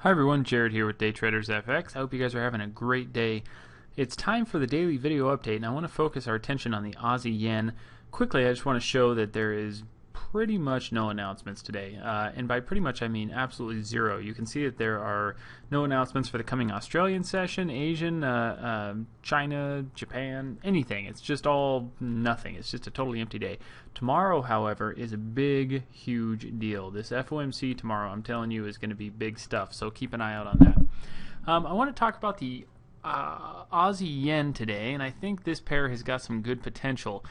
Hi everyone, Jared here with Day Traders FX. I hope you guys are having a great day. It's time for the daily video update, and I want to focus our attention on the Aussie yen. Quickly, I just want to show that there is pretty much no announcements today, and by pretty much I mean absolutely zero. You can see that there are no announcements for the coming Australian session, Asian, China, Japan, anything. It's just all nothing. It's just a totally empty day. Tomorrow, however, is a big, huge deal. This FOMC tomorrow, I'm telling you, is going to be big stuff, so keep an eye out on that. I want to talk about the Aussie yen today, and I think this pair has got some good potential.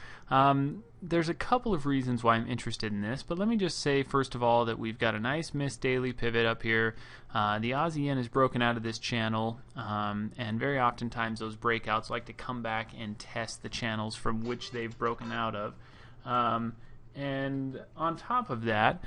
There's a couple of reasons why I'm interested in this, but let me just say first of all that we've got a nice missed daily pivot up here. The Aussie yen is broken out of this channel, and very oftentimes those breakouts like to come back and test the channels from which they've broken out of. And on top of that,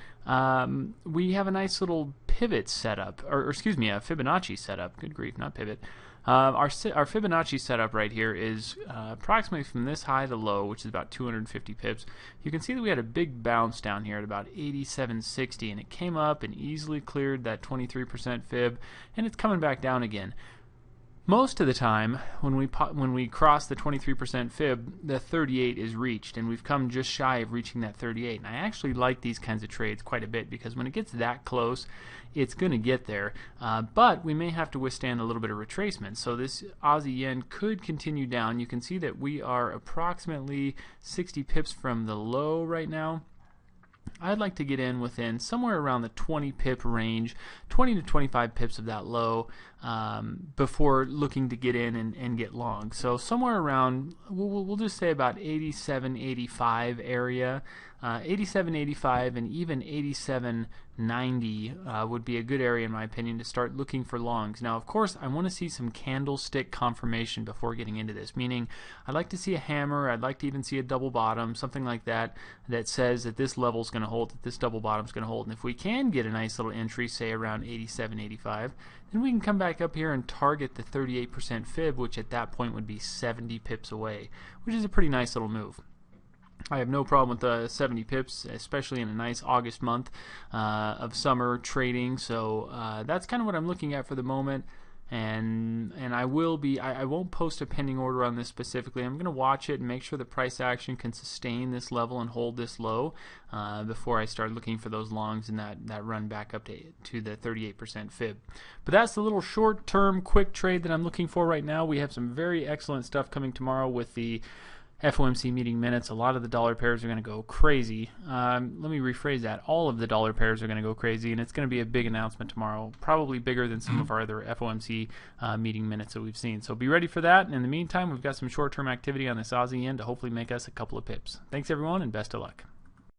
we have a nice little pivot setup, or excuse me, a Fibonacci setup. Good grief, not pivot. Our Fibonacci setup right here is approximately from this high to low, which is about 250 pips. You can see that we had a big bounce down here at about 87.60, and it came up and easily cleared that 23% fib, and it's coming back down again. Most of the time, when we cross the 23% fib, the 38 is reached, and we've come just shy of reaching that 38. And I actually like these kinds of trades quite a bit because when it gets that close, it's going to get there. But we may have to withstand a little bit of retracement. So this Aussie yen could continue down. You can see that we are approximately 60 pips from the low right now. I'd like to get in within somewhere around the 20 pip range, 20 to 25 pips of that low, before looking to get in and get long. So somewhere around, we'll just say about 87, 85 area. 87, 85, and even 87, 90 would be a good area in my opinion to start looking for longs. Now of course I want to see some candlestick confirmation before getting into this, meaning I'd like to see a hammer, I'd like to even see a double bottom, something like that, that says that this level is going to hold, that this double bottom is going to hold. And if we can get a nice little entry, say around 87, 85, then we can come back up here and target the 38% fib, which at that point would be 70 pips away, which is a pretty nice little move. I have no problem with 70 pips, especially in a nice August month of summer trading. So that's kind of what I'm looking at for the moment. And I won't post a pending order on this specifically. I'm going to watch it and make sure the price action can sustain this level and hold this low before I start looking for those longs in that run back up to the 38% fib. But that's the little short-term quick trade that I'm looking for right now. We have some very excellent stuff coming tomorrow with the FOMC meeting minutes. A lot of the dollar pairs are going to go crazy. Let me rephrase that. All of the dollar pairs are going to go crazy, and it's going to be a big announcement tomorrow, probably bigger than some of our other FOMC meeting minutes that we've seen. So be ready for that. And in the meantime, we've got some short-term activity on this Aussie yen to hopefully make us a couple of pips. Thanks, everyone, and best of luck.